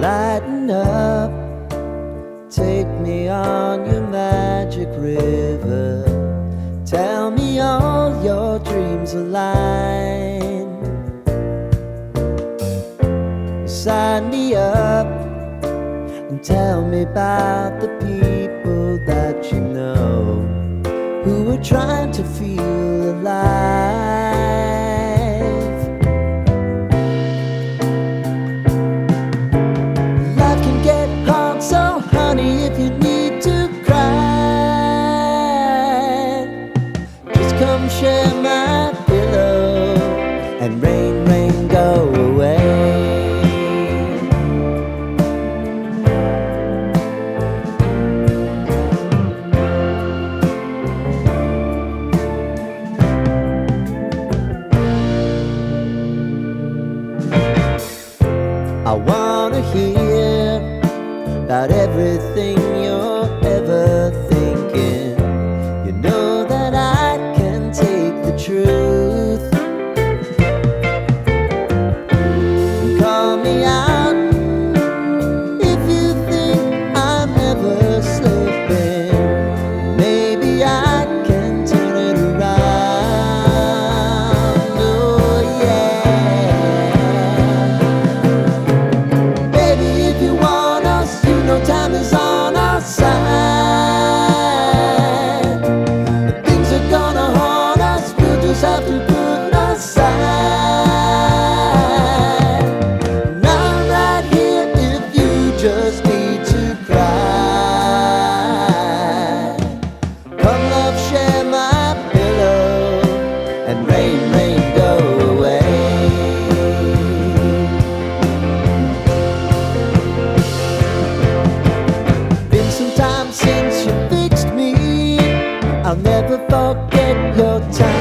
Lighten up, take me on your magic river. Tell me all your dreams align. Sign me up and tell me about the people that you know who are trying to feel alive. Life can get hard, so honey, if you need to cry, just come share my pillow and rain, rain, go away. I wanna hear about everything you're ever thinking. You know that I can take the truth. Call me out if you think I'm ever slipping. Maybe I can turn it around. Oh yeah. Baby, if you want us, you know time is on our side. If things are gonna haunt us, we'll just have to put aside. And I'm right here if you just need to cry. Come love, share my pillow and rain, rain, go away. Been some time since you fixed me. I'll never forget your time.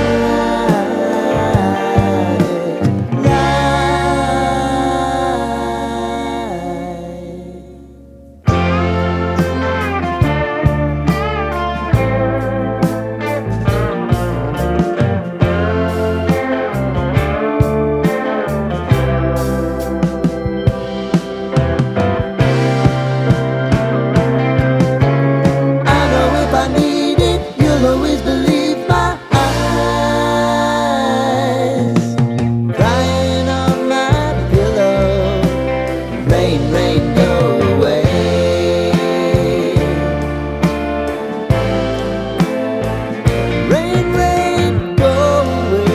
I know if I need it, you'll always believe my eyes. Crying on my pillow, rain, rain, go away. Rain, rain, go away.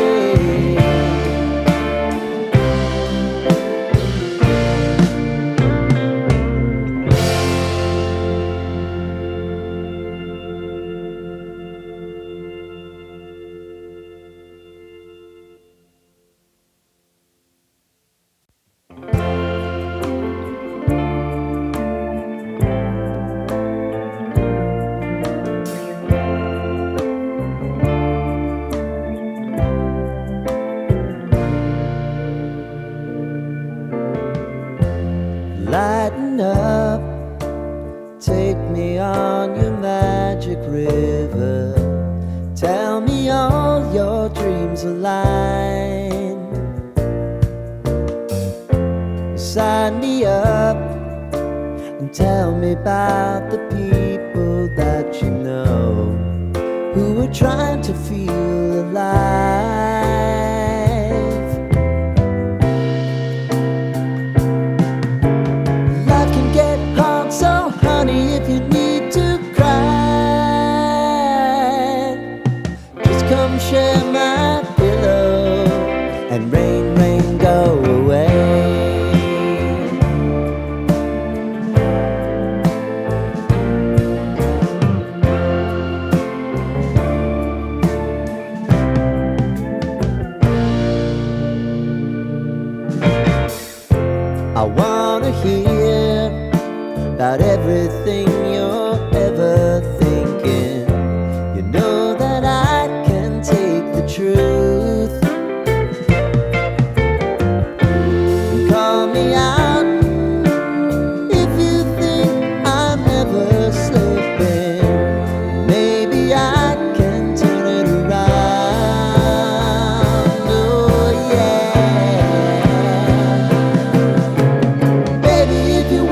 Lighten up, take me on your magic river. Tell me all your dreams align. Sign me up and tell me about the people that you know who are trying to feel alive. Life can get hard, so honey, if you need to cry, just come share my pillow and rain, rain, go away. I wanna hear about everything you're ever thinking. You know that I can take the truth. Call me out if you think I'm ever slipping. Maybe I can turn it around. Oh yeah. Baby, if you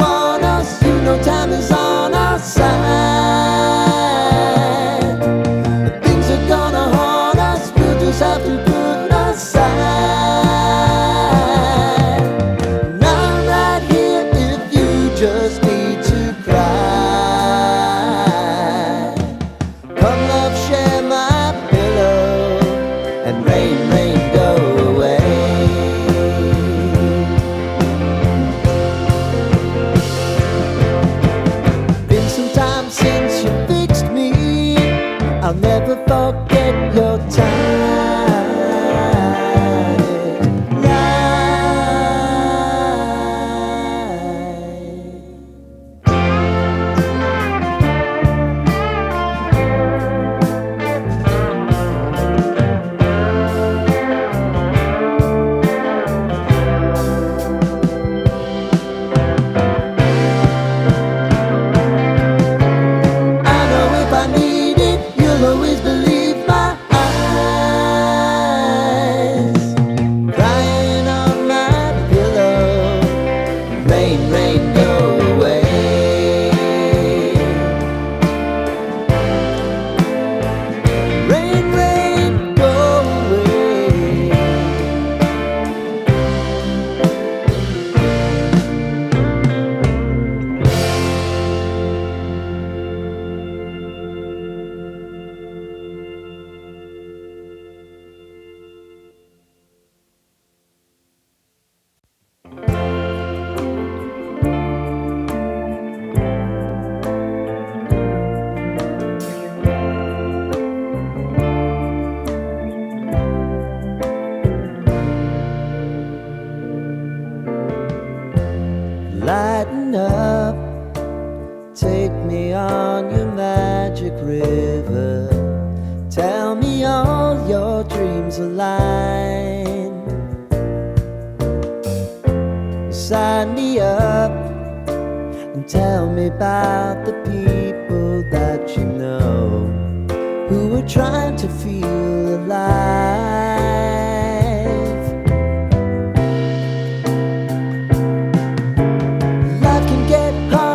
lighten up. Take me on your magic river. Tell me all your dreams align. Sign me up and tell me about the people that you know who are trying to feel